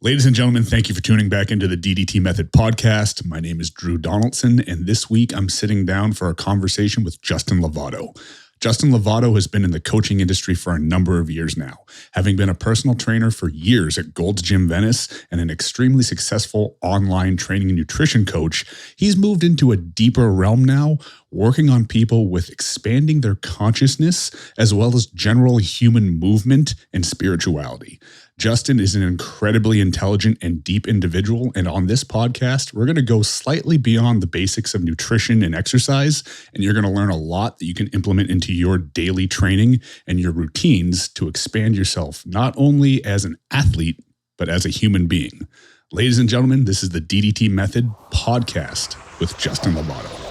Ladies and gentlemen, thank you for tuning back into the DDT Method podcast. My name is Drew Donaldson, and this week I'm sitting down for a conversation with Justin Lovato. Justin Lovato has been in the coaching industry for a number of years now, having been a personal trainer for years at Gold's Gym Venice and an extremely successful online training and nutrition coach. He's moved into a deeper realm now, working on people with expanding their consciousness as well as general human movement and spirituality. Justin is an incredibly intelligent and deep individual, and on this podcast, we're going to go slightly beyond the basics of nutrition and exercise, and you're going to learn a lot that you can implement into your daily training and your routines to expand yourself, not only as an athlete, but as a human being. Ladies and gentlemen, this is the DDT Method podcast with Justin Lovato.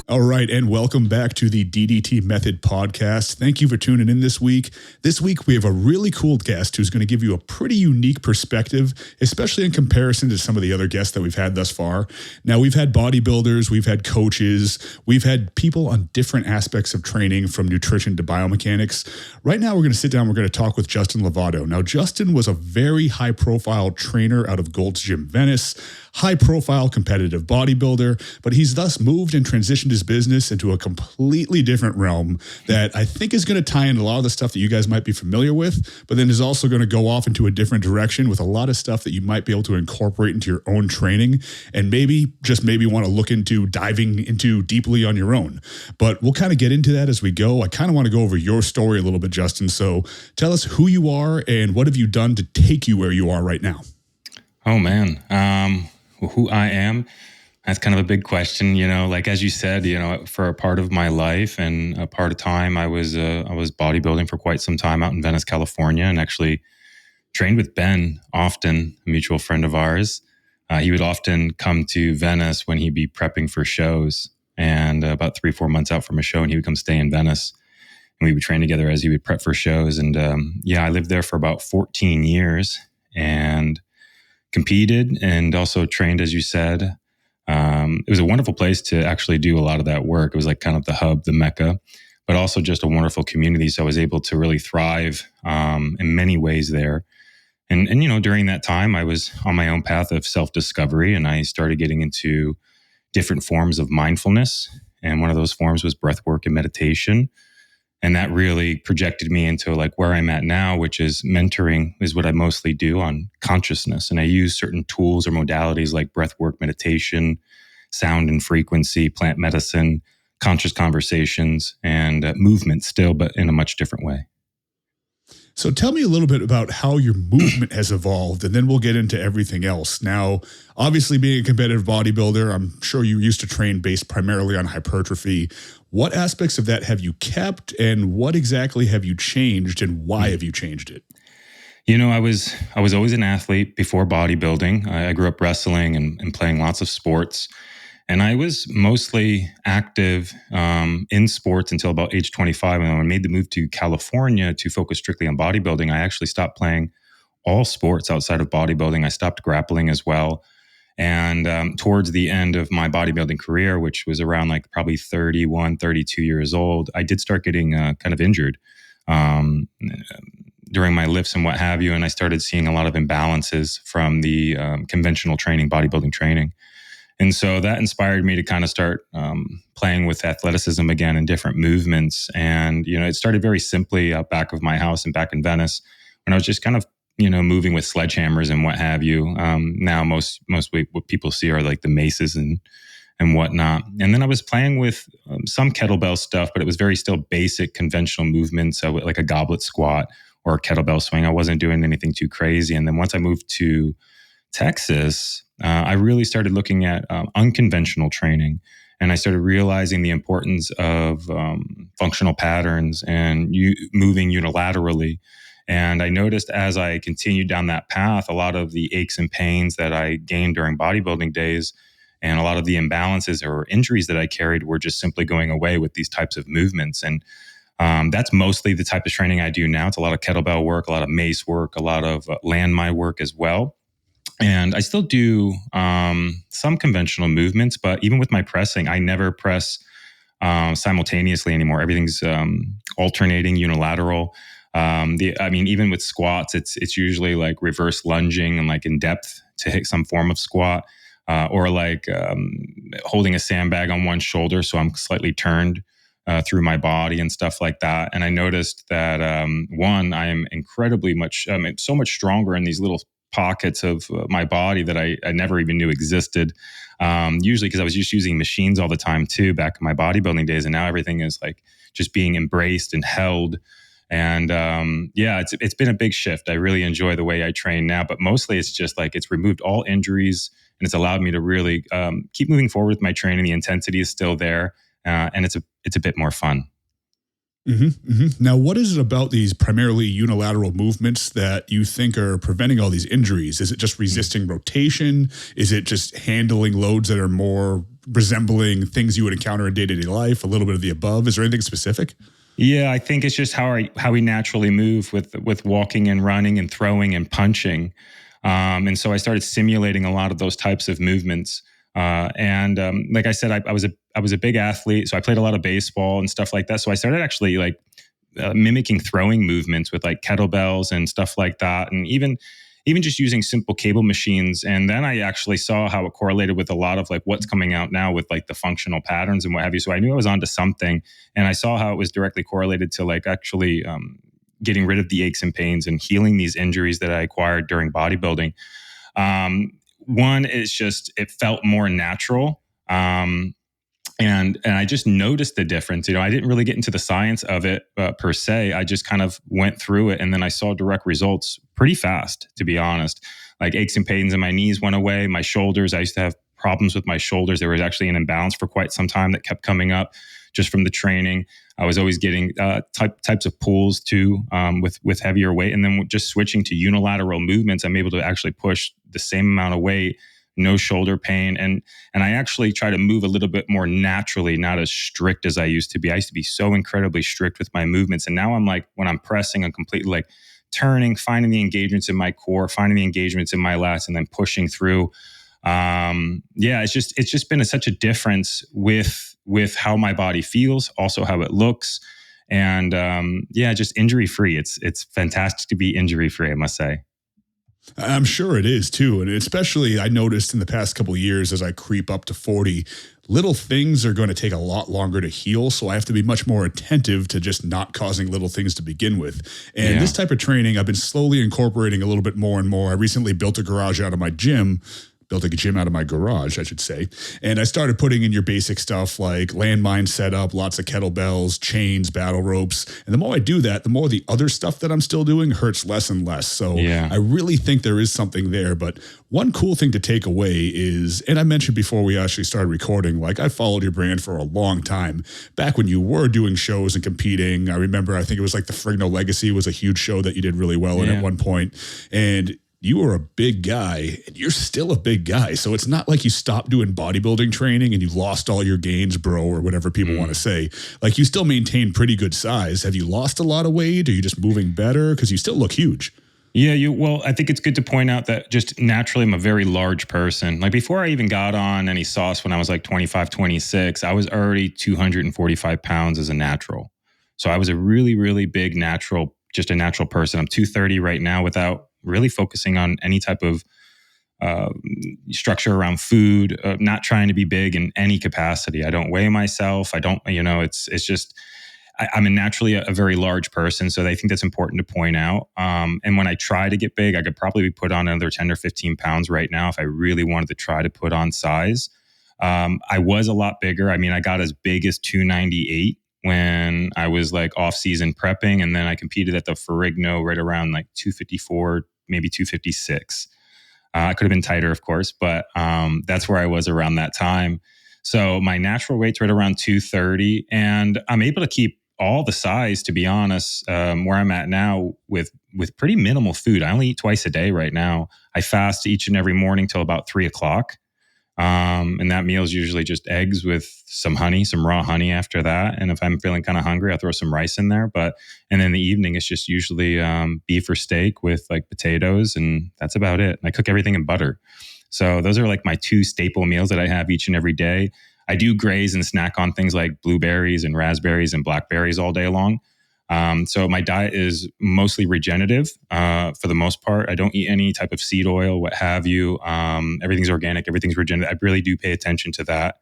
All right, and welcome back to the DDT Method podcast. Thank you for tuning in this week. This week, we have a really cool guest who's going to give you a pretty unique perspective, especially in comparison to some of the other guests that we've had thus far. Now, we've had bodybuilders, we've had coaches, we've had people on different aspects of training from nutrition to biomechanics. Right now, we're going to sit down, we're going to talk with Justin Lovato. Now, Justin was a very high-profile trainer out of Gold's Gym Venice, high-profile competitive bodybuilder, but he's thus moved and transitioned his business into a completely different realm that I think is going to tie in a lot of the stuff that you guys might be familiar with, but then is also going to go off into a different direction with a lot of stuff that you might be able to incorporate into your own training and maybe want to look into diving into deeply on your own. But we'll kind of get into that as we go. I kind of want to go over your story a little bit, Justin. So tell us who you are and what have you done to take you where you are right now? Oh, man. Who I am, that's kind of a big question, like as you said, for a part of my life and a part of time, I was bodybuilding for quite some time out in Venice, California, and actually trained with Ben often, a mutual friend of ours. He would often come to Venice when he'd be prepping for shows, and about 3-4 months out from a show, and he would come stay in Venice, and we would train together as he would prep for shows. And I lived there for about 14 years and competed and also trained, as you said. It was a wonderful place to actually do a lot of that work. It was like kind of the hub, the mecca, but also just a wonderful community. So I was able to really thrive in many ways there. And during that time, I was on my own path of self-discovery, and I started getting into different forms of mindfulness. And one of those forms was breathwork and meditation. And that really projected me into like where I'm at now, which is mentoring is what I mostly do on consciousness. And I use certain tools or modalities like breathwork, meditation, sound and frequency, plant medicine, conscious conversations, and movement still, but in a much different way. So tell me a little bit about how your movement has evolved, and then we'll get into everything else. Now, obviously being a competitive bodybuilder, I'm sure you used to train based primarily on hypertrophy. What aspects of that have you kept, and what exactly have you changed, and why have you changed it? I was always an athlete before bodybuilding. I grew up wrestling and playing lots of sports. And I was mostly active in sports until about age 25. And when I made the move to California to focus strictly on bodybuilding, I actually stopped playing all sports outside of bodybuilding. I stopped grappling as well. And towards the end of my bodybuilding career, which was around like probably 31, 32 years old, I did start getting kind of injured during my lifts and what have you. And I started seeing a lot of imbalances from the conventional training, bodybuilding training. And so that inspired me to kind of start playing with athleticism again and different movements. And, it started very simply out back of my house and back in Venice when I was just kind of, moving with sledgehammers and what have you. Now, most what people see are like the maces and whatnot. And then I was playing with some kettlebell stuff, but it was very still basic conventional movements, like a goblet squat or a kettlebell swing. I wasn't doing anything too crazy. And then once I moved to Texas, I really started looking at unconventional training, and I started realizing the importance of functional patterns and moving unilaterally. And I noticed as I continued down that path, a lot of the aches and pains that I gained during bodybuilding days and a lot of the imbalances or injuries that I carried were just simply going away with these types of movements. And that's mostly the type of training I do now. It's a lot of kettlebell work, a lot of mace work, a lot of landmine work as well. And I still do some conventional movements, but even with my pressing, I never press simultaneously anymore. Everything's alternating unilateral. Even with squats, it's usually like reverse lunging and like in depth to hit some form of squat, or like holding a sandbag on one shoulder, so I'm slightly turned through my body and stuff like that. And I noticed that one, I am incredibly much, so much stronger in these little pockets of my body that I never even knew existed. Usually because I was just using machines all the time too, back in my bodybuilding days, and now everything is like just being embraced and held. And it's been a big shift. I really enjoy the way I train now, but mostly it's just like it's removed all injuries and it's allowed me to really keep moving forward with my training. The intensity is still there, and it's a bit more fun. Now, what is it about these primarily unilateral movements that you think are preventing all these injuries? Is it just resisting rotation? Is it just handling loads that are more resembling things you would encounter in day-to-day life? A little bit of the above? Is there anything specific? Yeah, I think it's just how we naturally move with walking and running and throwing and punching. And so I started simulating a lot of those types of movements. Like I said, I was a big athlete, so I played a lot of baseball and stuff like that. So I started actually like mimicking throwing movements with like kettlebells and stuff like that, and even just using simple cable machines. And then I actually saw how it correlated with a lot of like what's coming out now with like the functional patterns and what have you. So I knew I was onto something, and I saw how it was directly correlated to like actually getting rid of the aches and pains and healing these injuries that I acquired during bodybuilding. One is just, it felt more natural. And I just noticed the difference. I didn't really get into the science of it per se. I just kind of went through it, and then I saw direct results pretty fast, to be honest. Like aches and pains in my knees went away. My shoulders, I used to have problems with my shoulders. There was actually an imbalance for quite some time that kept coming up just from the training. I was always getting types of pulls too, with heavier weight. And then just switching to unilateral movements, I'm able to actually push the same amount of weight, no shoulder pain. And I actually try to move a little bit more naturally, not as strict as I used to be. I used to be so incredibly strict with my movements. And now I'm like, when I'm pressing, I'm completely like turning, finding the engagements in my core, finding the engagements in my lats, and then pushing through. It's just been such a difference with how my body feels, also how it looks. And just injury free. It's fantastic to be injury free, I must say. I'm sure it is too. And especially I noticed in the past couple of years as I creep up to 40, little things are going to take a lot longer to heal. So I have to be much more attentive to just not causing little things to begin with. And this type of training, I've been slowly incorporating a little bit more and more. I recently built a garage out of my gym. Built a gym out of my garage, I should say. And I started putting in your basic stuff like landmine setup, lots of kettlebells, chains, battle ropes. And the more I do that, the more the other stuff that I'm still doing hurts less and less. So I really think there is something there. But one cool thing to take away is, and I mentioned before we actually started recording, like I followed your brand for a long time. Back when you were doing shows and competing, I remember, I think it was like the Frigno Legacy was a huge show that you did really well in at one point. And you were a big guy, and you're still a big guy. So it's not like you stopped doing bodybuilding training and you lost all your gains, bro, or whatever people want to say. Like, you still maintain pretty good size. Have you lost a lot of weight? Are you just moving better? Because you still look huge. Yeah, well, I think it's good to point out that just naturally I'm a very large person. Like before I even got on any sauce when I was like 25, 26, I was already 245 pounds as a natural. So I was a really, really big natural, just a natural person. I'm 230 right now without really focusing on any type of structure around food, not trying to be big in any capacity. I don't weigh myself. I don't, it's just, I'm naturally a very large person. So I think that's important to point out. And when I try to get big, I could probably put on another 10 or 15 pounds right now if I really wanted to try to put on size. I was a lot bigger. I mean, I got as big as 298 when I was like off season prepping. And then I competed at the Ferrigno right around like 254, maybe 256. I could have been tighter, of course, but that's where I was around that time. So my natural weight's right around 230, and I'm able to keep all the size, to be honest, where I'm at now with pretty minimal food. I only eat twice a day right now. I fast each and every morning till about 3:00. And that meal is usually just eggs with some honey, some raw honey after that. And if I'm feeling kind of hungry, I'll throw some rice in there. And then in the evening, it's just usually beef or steak with like potatoes. And that's about it. And I cook everything in butter. So those are like my two staple meals that I have each and every day. I do graze and snack on things like blueberries and raspberries and blackberries all day long. So my diet is mostly regenerative for the most part. I don't eat any type of seed oil, what have you. Everything's organic, everything's regenerative. I really do pay attention to that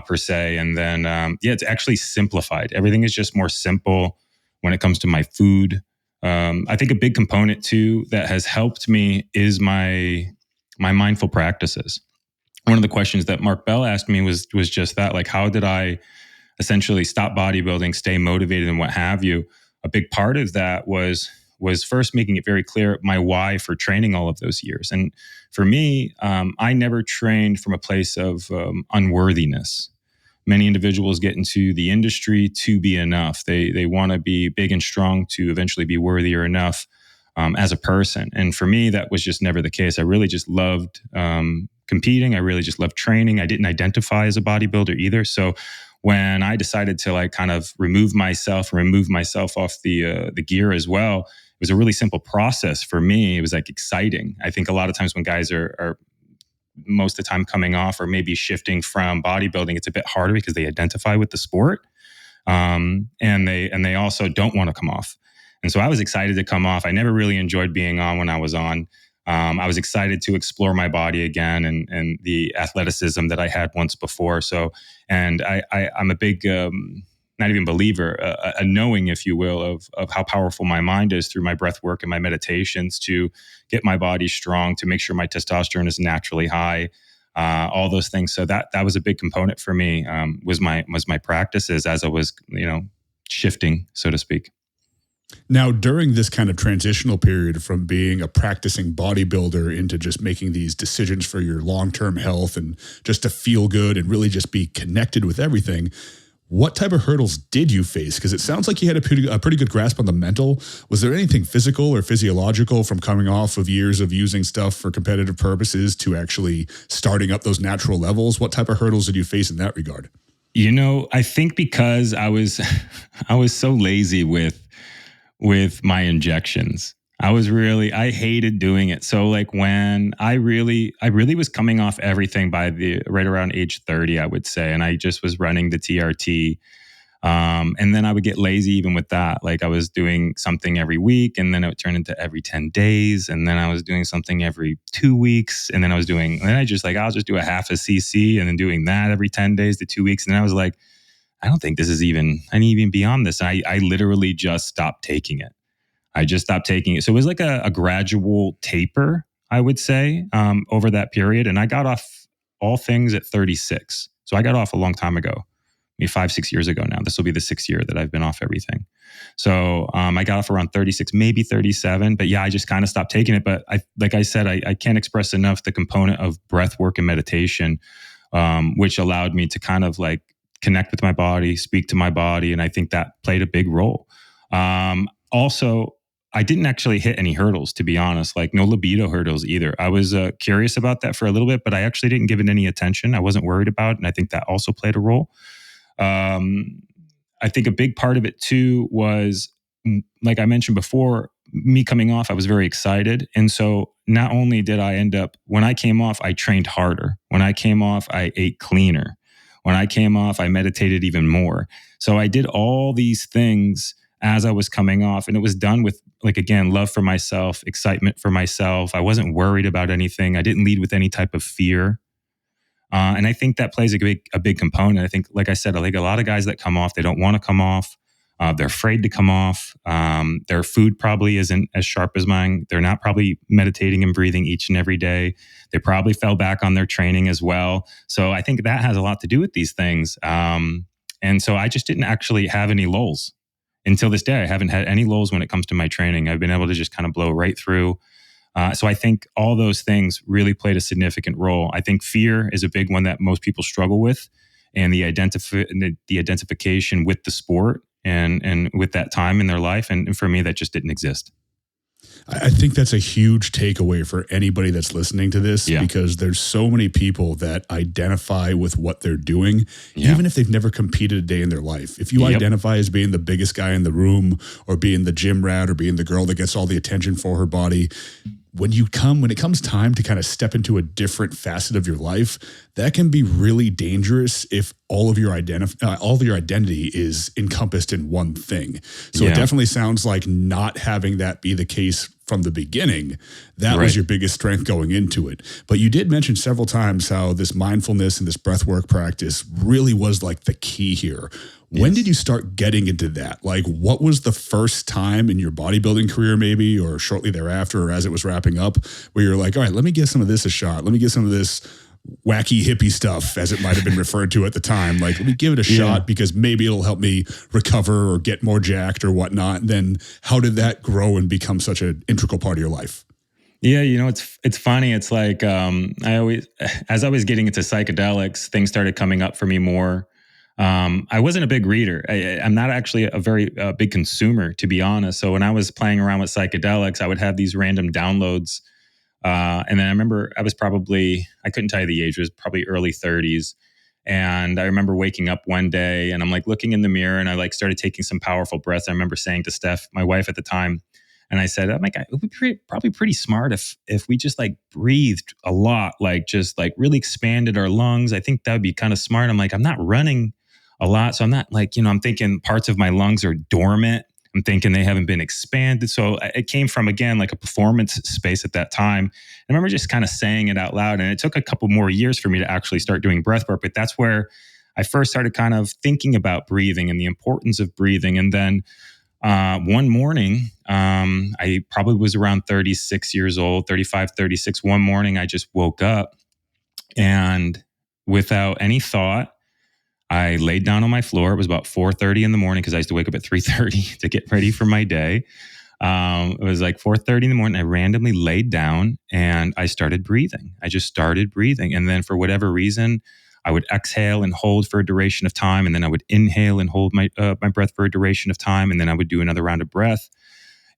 per se. And then, it's actually simplified. Everything is just more simple when it comes to my food. I think a big component too that has helped me is my mindful practices. One of the questions that Mark Bell asked me was just that, like, how did I essentially stop bodybuilding, stay motivated, and what have you? A big part of that was first making it very clear my why for training all of those years. And for me, I never trained from a place of unworthiness. Many individuals get into the industry to be enough. They want to be big and strong to eventually be worthy or enough as a person. And for me, that was just never the case. I really just loved competing. I really just loved training. I didn't identify as a bodybuilder either. So when I decided to like kind of remove myself off the gear as well, it was a really simple process for me. It was like exciting. I think a lot of times when guys are most of the time coming off or maybe shifting from bodybuilding, it's a bit harder because they identify with the sport, and they also don't want to come off. And so I was excited to come off. I never really enjoyed being on when I was on. I was excited to explore my body again and the athleticism that I had once before. So, and I'm a big, not even believer, a knowing, if you will, of how powerful my mind is through my breath work and my meditations to get my body strong, to make sure my testosterone is naturally high, all those things. So that was a big component for me, was my practices as I was, shifting, so to speak. Now, during this kind of transitional period from being a practicing bodybuilder into just making these decisions for your long-term health and just to feel good and really just be connected with everything, what type of hurdles did you face? Because it sounds like you had a pretty good grasp on the mental. Was there anything physical or physiological from coming off of years of using stuff for competitive purposes to actually starting up those natural levels? What type of hurdles did you face in that regard? I think because I was so lazy with my injections. I hated doing it. So like when I really was coming off everything by right around age 30, I would say. And I just was running the TRT. And then I would get lazy even with that. Like I was doing something every week and then it would turn into every 10 days. And then I was doing something every 2 weeks. And then I'll just do a half a cc and then doing that every 10 days to 2 weeks. And then I was like, I don't think this is even beyond this. I literally just stopped taking it. I just stopped taking it. So it was like a gradual taper, I would say, over that period. And I got off all things at 36. So I got off a long time ago, maybe 5-6 years ago now. This will be the 6th year that I've been off everything. So I got off around 36, maybe 37. But yeah, I just kind of stopped taking it. But like I said, I can't express enough the component of breath work and meditation, which allowed me to kind of like connect with my body, speak to my body. And I think that played a big role. Also, I didn't actually hit any hurdles, to be honest, like no libido hurdles either. I was curious about that for a little bit, but I actually didn't give it any attention. I wasn't worried about it. And I think that also played a role. I think a big part of it too was, like I mentioned before, me coming off, I was very excited. And so not only did I end up, when I came off, I trained harder. When I came off, I ate cleaner. When I came off, I meditated even more. So I did all these things as I was coming off, and it was done with, like, again, love for myself, excitement for myself. I wasn't worried about anything. I didn't lead with any type of fear. And I think that plays a big component. I think, like I said, I think a lot of guys that come off, they don't want to come off. They're afraid to come off. Their food probably isn't as sharp as mine. They're not probably meditating and breathing each and every day. They probably fell back on their training as well. So I think that has a lot to do with these things. And so I just didn't actually have any lulls. Until this day, I haven't had any lulls when it comes to my training. I've been able to just kind of blow right through. So I think all those things really played a significant role. I think fear is a big one that most people struggle with, and the identification with the sport and with that time in their life. And for me, that just didn't exist. I think that's a huge takeaway for anybody that's listening to this, Yeah. because there's so many people that identify with what they're doing, even if they've never competed a day in their life. If you identify as being the biggest guy in the room or being the gym rat or being the girl that gets all the attention for her body, when it comes time to kind of step into a different facet of your life, that can be really dangerous if all of your identity is encompassed in one thing. So it definitely sounds like not having that be the case from the beginning, that was your biggest strength going into it. But you did mention several times how this mindfulness and this breathwork practice really was like the key here. When did you start getting into that? Like, what was the first time in your bodybuilding career, maybe, or shortly thereafter, or as it was wrapping up, where you're like, all right, let me give some of this a shot. Let me give some of this wacky hippie stuff, as it might have been referred to at the time. Like, let me give it a shot because maybe it'll help me recover or get more jacked or whatnot. And then how did that grow and become such an integral part of your life? Yeah, it's funny. It's like as I was getting into psychedelics, things started coming up for me more. I wasn't a big reader. I'm not actually a very big consumer, to be honest. So when I was playing around with psychedelics, I would have these random downloads. And then I remember I couldn't tell you the age, it was probably early 30s. And I remember waking up one day and I'm like looking in the mirror and I like started taking some powerful breaths. I remember saying to Steph, my wife at the time, and I said, "Oh my God, it would be probably pretty smart if we just like breathed a lot, like just like really expanded our lungs. I think that would be kind of smart." I'm like, I'm not running a lot. So I'm not like, I'm thinking parts of my lungs are dormant. I'm thinking they haven't been expanded. So it came from, again, like a performance space at that time. I remember just kind of saying it out loud. And it took a couple more years for me to actually start doing breath work. But that's where I first started kind of thinking about breathing and the importance of breathing. And then one morning, I probably was around 36 years old, 35, 36. One morning, I just woke up and without any thought, I laid down on my floor. It was about 4:30 in the morning because I used to wake up at 3:30 to get ready for my day. It was like 4:30 in the morning. I randomly laid down and I started breathing. I just started breathing. And then for whatever reason, I would exhale and hold for a duration of time. And then I would inhale and hold my breath for a duration of time. And then I would do another round of breath.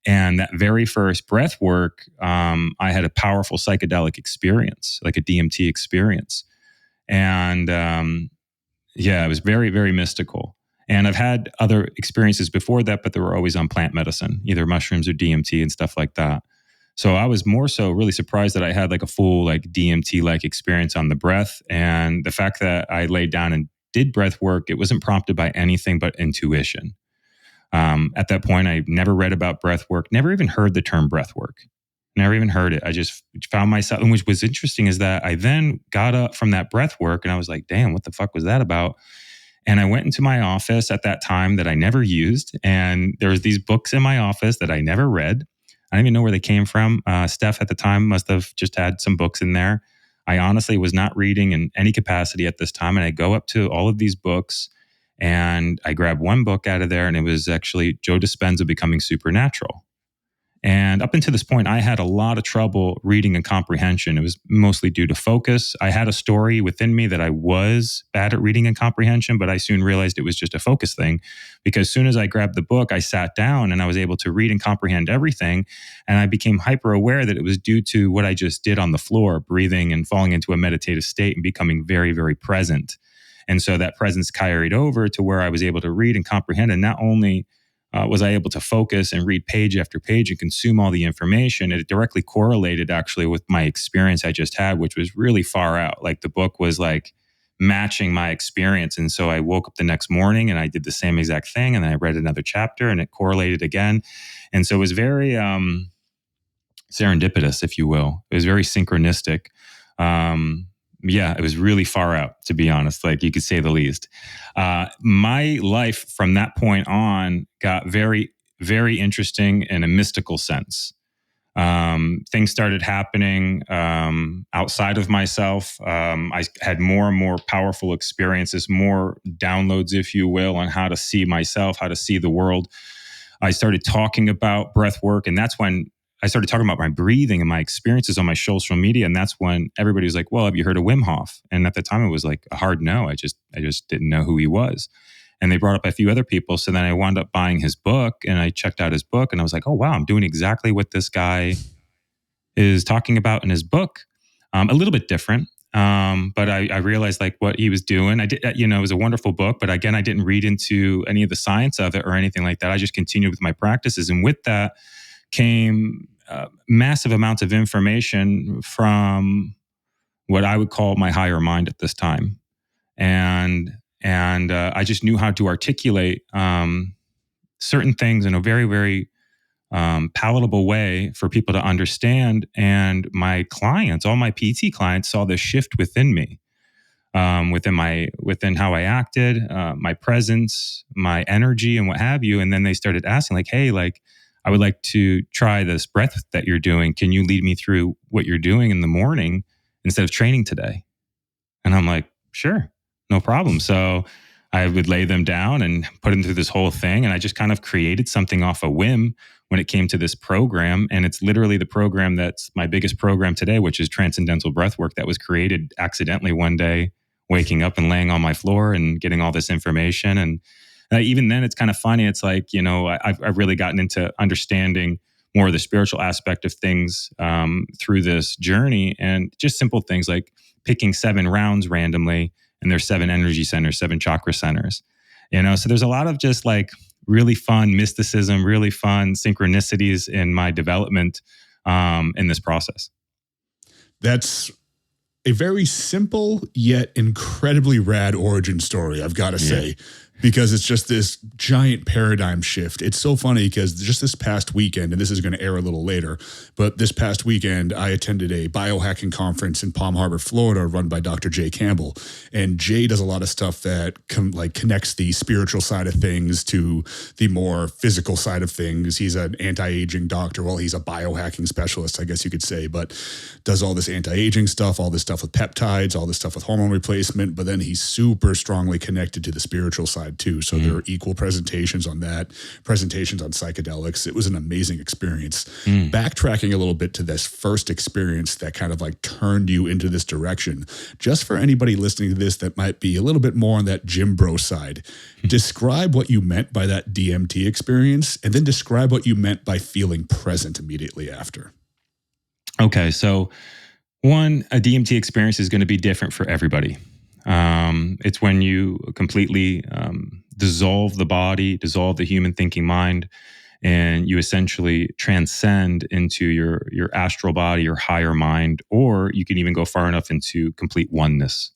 And that very first breath work, I had a powerful psychedelic experience, like a DMT experience. And it was very, very mystical. And I've had other experiences before that, but they were always on plant medicine, either mushrooms or DMT and stuff like that. So I was more so really surprised that I had like a full like DMT-like experience on the breath. And the fact that I laid down and did breath work, it wasn't prompted by anything but intuition. At that point, I never read about breath work, never even heard the term breath work. Never even heard it. I just found myself, and which was interesting is that I then got up from that breath work and I was like, damn, what the fuck was that about? And I went into my office at that time that I never used. And there was these books in my office that I never read. I don't even know where they came from. Steph at the time must have just had some books in there. I honestly was not reading in any capacity at this time. And I go up to all of these books and I grab one book out of there and it was actually Joe Dispenza, Becoming Supernatural. And up until this point, I had a lot of trouble reading and comprehension. It was mostly due to focus. I had a story within me that I was bad at reading and comprehension, but I soon realized it was just a focus thing. Because as soon as I grabbed the book, I sat down and I was able to read and comprehend everything. And I became hyper aware that it was due to what I just did on the floor, breathing and falling into a meditative state and becoming very, very present. And so that presence carried over to where I was able to read and comprehend. And not only was I able to focus and read page after page and consume all the information, it directly correlated actually with my experience I just had, which was really far out. Like the book was like matching my experience. And so I woke up the next morning and I did the same exact thing. And then I read another chapter and it correlated again. And so it was very serendipitous, if you will. It was very synchronistic. It was really far out, to be honest, like you could say the least. My life from that point on got very, very interesting in a mystical sense. Things started happening outside of myself. I had more and more powerful experiences, more downloads, if you will, on how to see myself, how to see the world. I started talking about breath work, and that's when I started talking about my breathing and my experiences on my social media. And that's when everybody was like, well, have you heard of Wim Hof? And at the time it was like a hard no. I just didn't know who he was. And they brought up a few other people. So then I wound up buying his book and I checked out his book and I was like, oh, wow, I'm doing exactly what this guy is talking about in his book. A little bit different. But I realized like what he was doing. I did, it was a wonderful book, but again, I didn't read into any of the science of it or anything like that. I just continued with my practices. And with that came massive amounts of information from what I would call my higher mind at this time. And I just knew how to articulate certain things in a very, very palatable way for people to understand. And my clients, all my PT clients, saw this shift within me, within how I acted, my presence, my energy, and what have you. And then they started asking, like, "Hey, like, I would like to try this breath that you're doing. Can you lead me through what you're doing in the morning instead of training today?" And I'm like, "Sure, no problem." So I would lay them down and put them through this whole thing. And I just kind of created something off a whim when it came to this program. And it's literally the program that's my biggest program today, which is Transcendental Breathwork, that was created accidentally one day, waking up and laying on my floor and getting all this information. And even then, it's kind of funny. It's like, I've really gotten into understanding more of the spiritual aspect of things through this journey, and just simple things like picking 7 rounds randomly, and there's 7 energy centers, 7 chakra centers. So there's a lot of just like really fun mysticism, really fun synchronicities in my development in this process. That's a very simple yet incredibly rad origin story, I've got to say, because it's just this giant paradigm shift. It's so funny because just this past weekend, and this is going to air a little later, but this past weekend, I attended a biohacking conference in Palm Harbor, Florida, run by Dr. Jay Campbell. And Jay does a lot of stuff that connects the spiritual side of things to the more physical side of things. He's an anti-aging doctor. Well, he's a biohacking specialist, I guess you could say, but does all this anti-aging stuff, all this stuff with peptides, all this stuff with hormone replacement. But then he's super strongly connected to the spiritual side too. So there are equal presentations on that, presentations on psychedelics. It was an amazing experience. Backtracking a little bit to this first experience that kind of like turned you into this direction, just for anybody listening to this that might be a little bit more on that gym bro side, describe what you meant by that DMT experience, and then describe what you meant by feeling present immediately after. Okay. So a DMT experience is going to be different for everybody. It's when you completely dissolve the body, dissolve the human thinking mind, and you essentially transcend into your astral body, your higher mind, or you can even go far enough into complete oneness,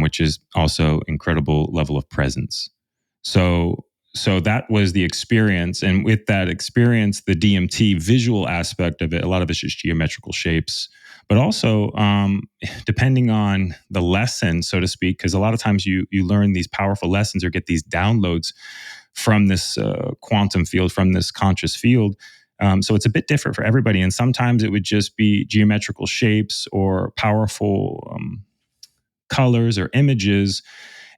which is also incredible level of presence. So that was the experience. And with that experience, the DMT visual aspect of it, a lot of it's just geometrical shapes, but also depending on the lesson, so to speak, because a lot of times you learn these powerful lessons or get these downloads from this quantum field, from this conscious field. So it's a bit different for everybody. And sometimes it would just be geometrical shapes or powerful colors or images.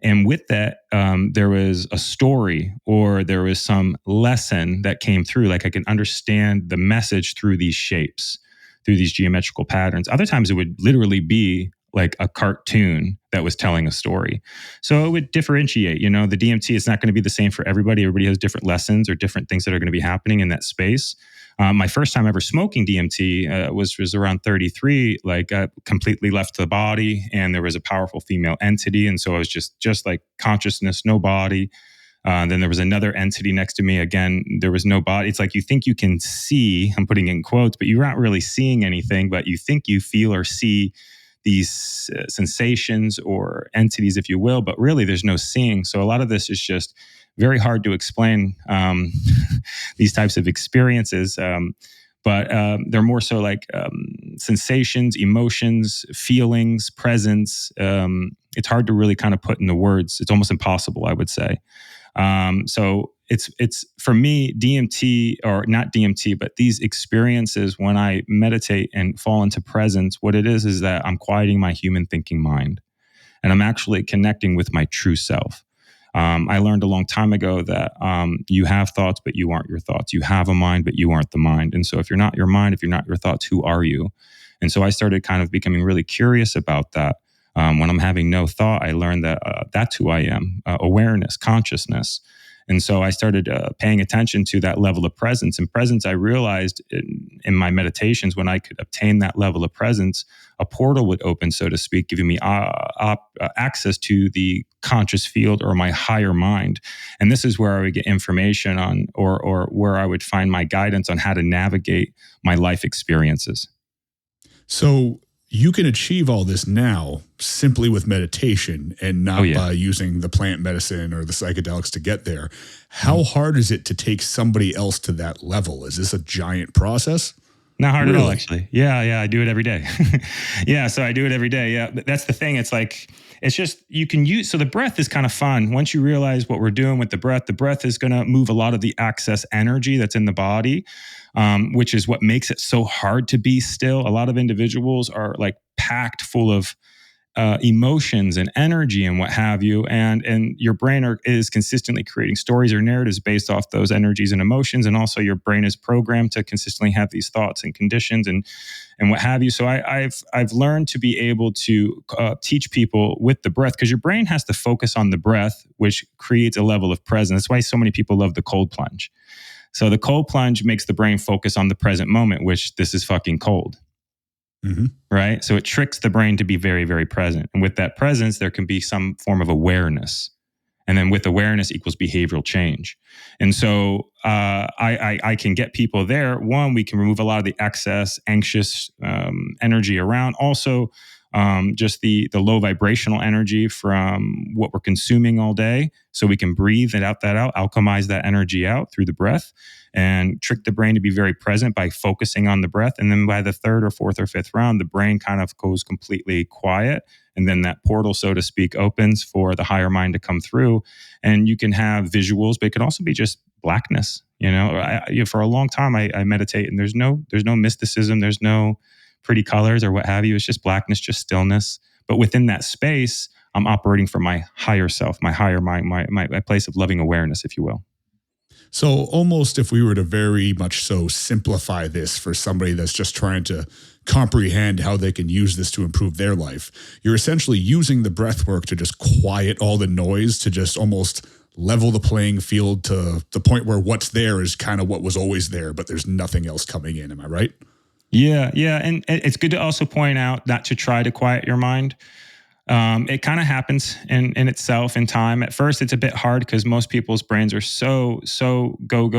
And with that, there was a story or there was some lesson that came through. Like I can understand the message through these shapes, through these geometrical patterns. Other times it would literally be like a cartoon that was telling a story. So it would differentiate. The DMT is not going to be the same for everybody. Everybody has different lessons or different things that are going to be happening in that space. My first time ever smoking DMT was around 33. Like completely left the body, and there was a powerful female entity, and so I was just like consciousness, no body. Then there was another entity next to me. Again, there was no body. It's like you think you can see. I'm putting it in quotes, but you're not really seeing anything. But you think you feel or see these sensations or entities, if you will. But really, there's no seeing. So a lot of this is just very hard to explain these types of experiences. But they're more so like sensations, emotions, feelings, presence. It's hard to really kind of put into words. It's almost impossible, I would say. So it's for me, DMT, or not DMT, but these experiences when I meditate and fall into presence, what it is that I'm quieting my human thinking mind, and I'm actually connecting with my true self. I learned a long time ago that you have thoughts, but you aren't your thoughts. You have a mind, but you aren't the mind. And so if you're not your mind, if you're not your thoughts, who are you? And so I started kind of becoming really curious about that. When I'm having no thought, I learned that that's who I am, awareness, consciousness. And so I started paying attention to that level of presence. And presence, I realized in my meditations, when I could obtain that level of presence, a portal would open, so to speak, giving me access to the conscious field or my higher mind. And this is where I would get information on, or where I would find my guidance on how to navigate my life experiences. So you can achieve all this now simply with meditation and not by using the plant medicine or the psychedelics to get there. How hard is it to take somebody else to that level? Is this a giant process? Not hard at all, actually. Yeah, I do it every day. So I do it every day. Yeah, that's the thing. It's like, it's just, you can use, so the breath is kind of fun. Once you realize what we're doing with the breath is going to move a lot of the excess energy that's in the body, which is what makes it so hard to be still. A lot of individuals are like packed full of emotions and energy and what have you, and your brain is consistently creating stories or narratives based off those energies and emotions, and also your brain is programmed to consistently have these thoughts and conditions and what have you. So I've learned to be able to teach people with the breath, because your brain has to focus on the breath, which creates a level of presence. That's why so many people love the cold plunge. So the cold plunge makes the brain focus on the present moment, which this is fucking cold. Mm-hmm. Right? So it tricks the brain to be very, very present. And with that presence, there can be some form of awareness. And then with awareness equals behavioral change. And so I can get people there. One, we can remove a lot of the excess, anxious energy around. Also, just the low vibrational energy from what we're consuming all day. So we can breathe that out, alchemize that energy out through the breath, and trick the brain to be very present by focusing on the breath. And then by the third or fourth or fifth round, the brain kind of goes completely quiet. And then that portal, so to speak, opens for the higher mind to come through. And you can have visuals, but it can also be just blackness. For a long time, I meditate, and there's no mysticism. There's no pretty colors or what have you. It's just blackness, just stillness. But within that space, I'm operating from my higher self, my higher mind, my place of loving awareness, if you will. So almost, if we were to very much so simplify this for somebody that's just trying to comprehend how they can use this to improve their life, you're essentially using the breath work to just quiet all the noise, to just almost level the playing field to the point where what's there is kind of what was always there, but there's nothing else coming in. Am I right? Yeah. And it's good to also point out not to try to quiet your mind. It kind of happens in itself in time. At first, it's a bit hard because most people's brains are so go,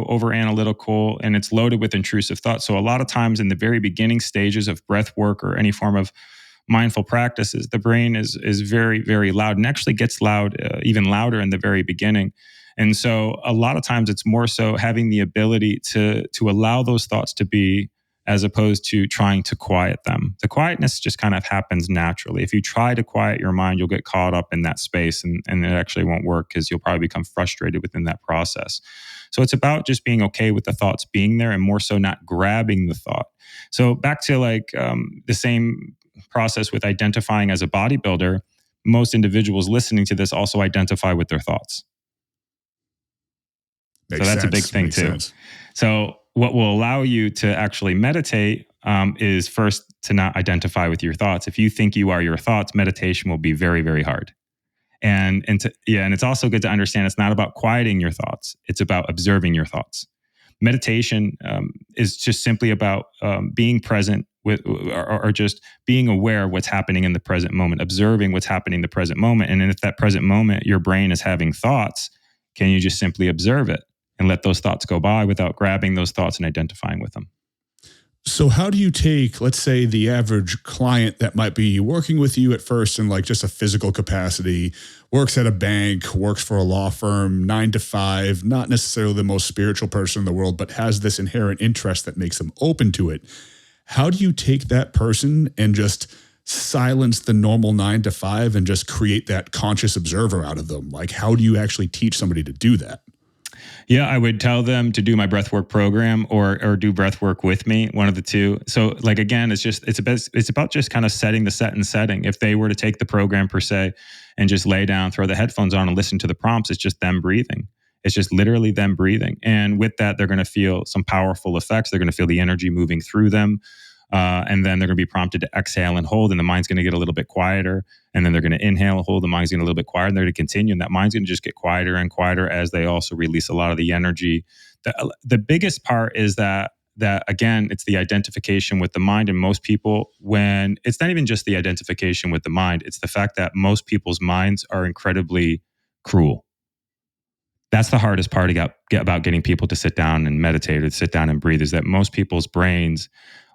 over analytical, and it's loaded with intrusive thoughts. So a lot of times in the very beginning stages of breath work or any form of mindful practices, the brain is very, very loud, and actually gets loud, even louder in the very beginning. And so a lot of times it's more so having the ability to allow those thoughts to be, as opposed to trying to quiet them. The quietness just kind of happens naturally. If you try to quiet your mind, you'll get caught up in that space, and it actually won't work, because you'll probably become frustrated within that process. So it's about just being okay with the thoughts being there, and more so not grabbing the thought. So back to the same process with identifying as a bodybuilder, most individuals listening to this also identify with their thoughts. So that's a big thing too. So what will allow you to actually meditate is first to not identify with your thoughts. If you think you are your thoughts, meditation will be very, very hard. And it's also good to understand it's not about quieting your thoughts. It's about observing your thoughts. Meditation is just simply about being present with, or just being aware of what's happening in the present moment, observing what's happening in the present moment. And if that present moment, your brain is having thoughts, can you just simply observe it and let those thoughts go by without grabbing those thoughts and identifying with them? So how do you take, let's say, the average client that might be working with you at first in like just a physical capacity, works at a bank, works for a law firm, 9 to 5, not necessarily the most spiritual person in the world, but has this inherent interest that makes them open to it. How do you take that person and just silence the normal 9 to 5 and just create that conscious observer out of them? Like, how do you actually teach somebody to do that? Yeah, I would tell them to do my breathwork program or do breathwork with me, one of the two. So again, it's about just kind of setting the setting. If they were to take the program per se and just lay down, throw the headphones on and listen to the prompts, it's just them breathing. It's just literally them breathing. And with that, they're going to feel some powerful effects. They're going to feel the energy moving through them. And then they're going to be prompted to exhale and hold, and the mind's going to get a little bit quieter. And then they're going to inhale and hold, the mind's going to get a little bit quieter, and they're going to continue. And that mind's going to just get quieter and quieter as they also release a lot of the energy. The biggest part is that that again, it's the identification with the mind. And most people, when it's not even just the identification with the mind, it's the fact that most people's minds are incredibly cruel. That's the hardest part about getting people to sit down and meditate or sit down and breathe, is that most people's brains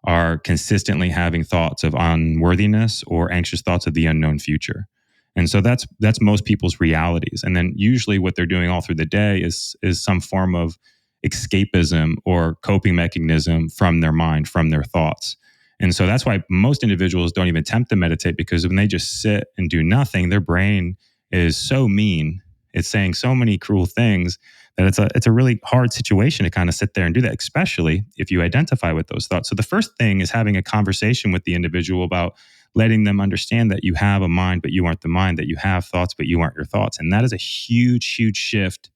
are consistently having thoughts of unworthiness or anxious thoughts of the unknown future. And so that's most people's realities. And then usually what they're doing all through the day is some form of escapism or coping mechanism from their mind, from their thoughts. And so that's why most individuals don't even attempt to meditate, because when they just sit and do nothing, their brain is so mean. It's saying so many cruel things that it's a really hard situation to kind of sit there and do that, especially if you identify with those thoughts. So the first thing is having a conversation with the individual about letting them understand that you have a mind, but you aren't the mind, that you have thoughts, but you aren't your thoughts. And that is a huge, huge shift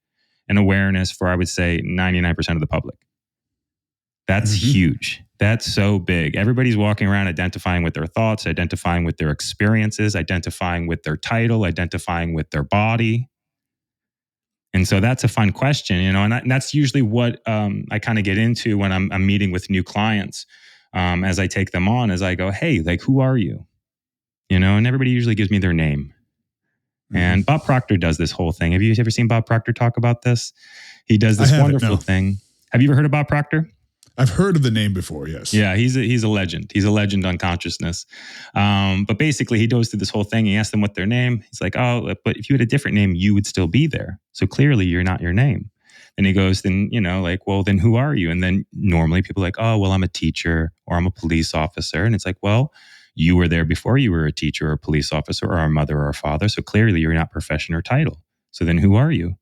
in awareness for, I would say, 99% of the public. That's huge. That's so big. Everybody's walking around identifying with their thoughts, identifying with their experiences, identifying with their title, identifying with their body. And so that's a fun question, and that's usually what I kind of get into when I'm meeting with new clients as I take them on, as I go, hey, like, who are you? And everybody usually gives me their name. And Bob Proctor does this whole thing. Have you ever seen Bob Proctor talk about this? He does this wonderful thing. Have you ever heard of Bob Proctor? I've heard of the name before, yes. Yeah, he's a legend. He's a legend on consciousness. But basically, he goes through this whole thing. He asks them what their name. He's like, oh, but if you had a different name, you would still be there. So clearly, you're not your name. And he goes, then, well, then who are you? And then normally people are like, oh, well, I'm a teacher or I'm a police officer. And it's like, well, you were there before you were a teacher or a police officer or a mother or a father. So clearly, you're not profession or title. So then who are you?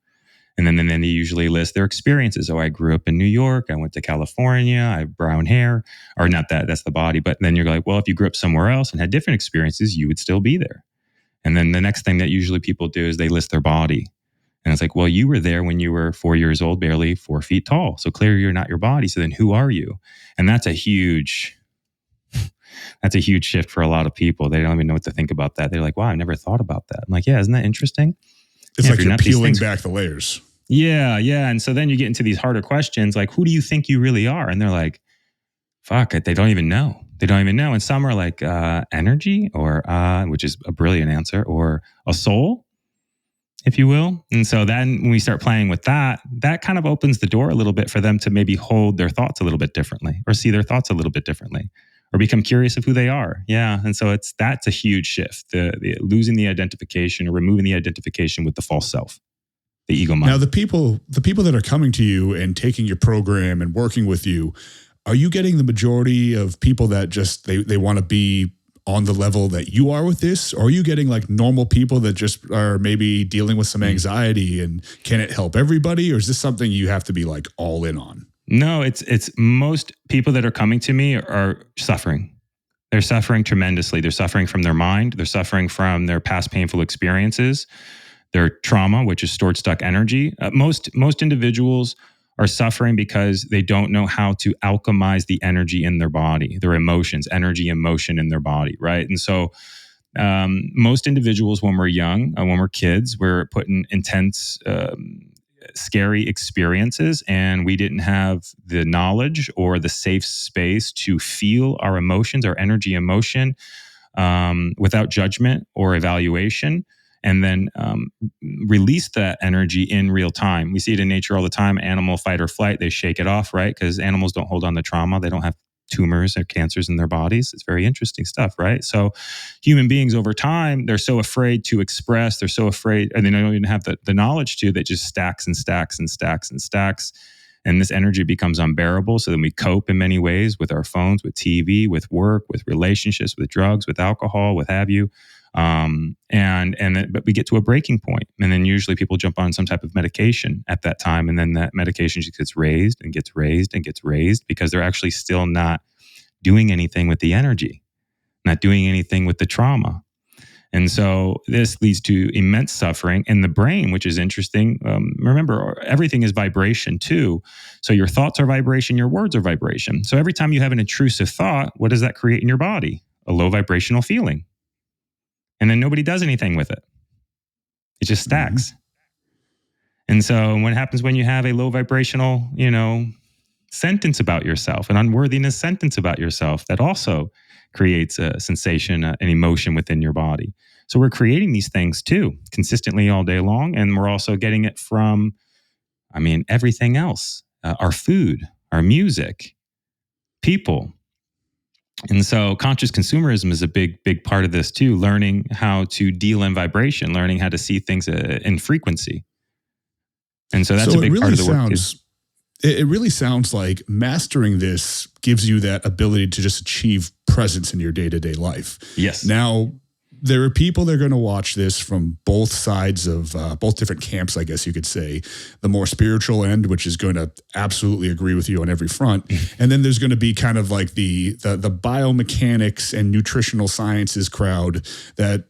And then they usually list their experiences. Oh, I grew up in New York. I went to California. I have brown hair. Or not that's the body. But then you're like, well, if you grew up somewhere else and had different experiences, you would still be there. And then the next thing that usually people do is they list their body. And it's like, well, you were there when you were 4 years old, barely 4 feet tall. So clearly you're not your body. So then who are you? And that's a huge shift for a lot of people. They don't even know what to think about that. They're like, wow, I never thought about that. I'm like, yeah, isn't that interesting? It's like you're peeling back the layers. Yeah. And so then you get into these harder questions, like, who do you think you really are? And they're like, fuck it, they don't even know. And some are like energy, or which is a brilliant answer, or a soul, if you will. And so then when we start playing with that kind of opens the door a little bit for them to maybe hold their thoughts a little bit differently, or see their thoughts a little bit differently, or become curious of who they are. Yeah. And so that's a huge shift, the losing the identification, or removing the identification with the false self, the ego mind. Now, the people that are coming to you and taking your program and working with you, are you getting the majority of people that just they want to be on the level that you are with this? Or are you getting like normal people that just are maybe dealing with some anxiety, and can it help everybody? Or is this something you have to be like all in on? No, it's most people that are coming to me are suffering. They're suffering tremendously. They're suffering from their mind. They're suffering from their past painful experiences, their trauma, which is stored stuck energy. Most Individuals are suffering because they don't know how to alchemize the energy in their body, their emotions, energy, emotion in their body, right? And so most individuals, when we're young, when we're kids, we're put in intense, scary experiences, and we didn't have the knowledge or the safe space to feel our emotions, our energy, emotion, without judgment or evaluation, and then release that energy in real time. We see it in nature all the time. Animal fight or flight, they shake it off, right? Because animals don't hold on to trauma. They don't have tumors or cancers in their bodies. It's very interesting stuff, right? So human beings over time, they're so afraid to express. They're so afraid, and they don't even have the knowledge to, that just stacks and stacks and stacks and stacks. And this energy becomes unbearable. So then we cope in many ways with our phones, with TV, with work, with relationships, with drugs, with alcohol, what have you. But we get to a breaking point, and then usually people jump on some type of medication at that time, and then that medication just gets raised and gets raised and gets raised, because they're actually still not doing anything with the energy, not doing anything with the trauma. And so this leads to immense suffering in the brain, which is interesting. Remember, everything is vibration too. So your thoughts are vibration, your words are vibration. So every time you have an intrusive thought, what does that create in your body? A low vibrational feeling. And then nobody does anything with it. It just stacks. And so what happens when you have a low vibrational, sentence about yourself, an unworthiness sentence about yourself that also creates a sensation, an emotion within your body. So we're creating these things too, consistently all day long. And we're also getting it from, everything else, our food, our music, people. And so conscious consumerism is a big, big part of this too, learning how to deal in vibration, learning how to see things in frequency. And so that's a big part of the work too. It really sounds like mastering this gives you that ability to just achieve presence in your day-to-day life. Yes. Now, there are people that are going to watch this from both sides of both different camps, I guess you could say. The more spiritual end, which is going to absolutely agree with you on every front. And then there's going to be kind of like the biomechanics and nutritional sciences crowd that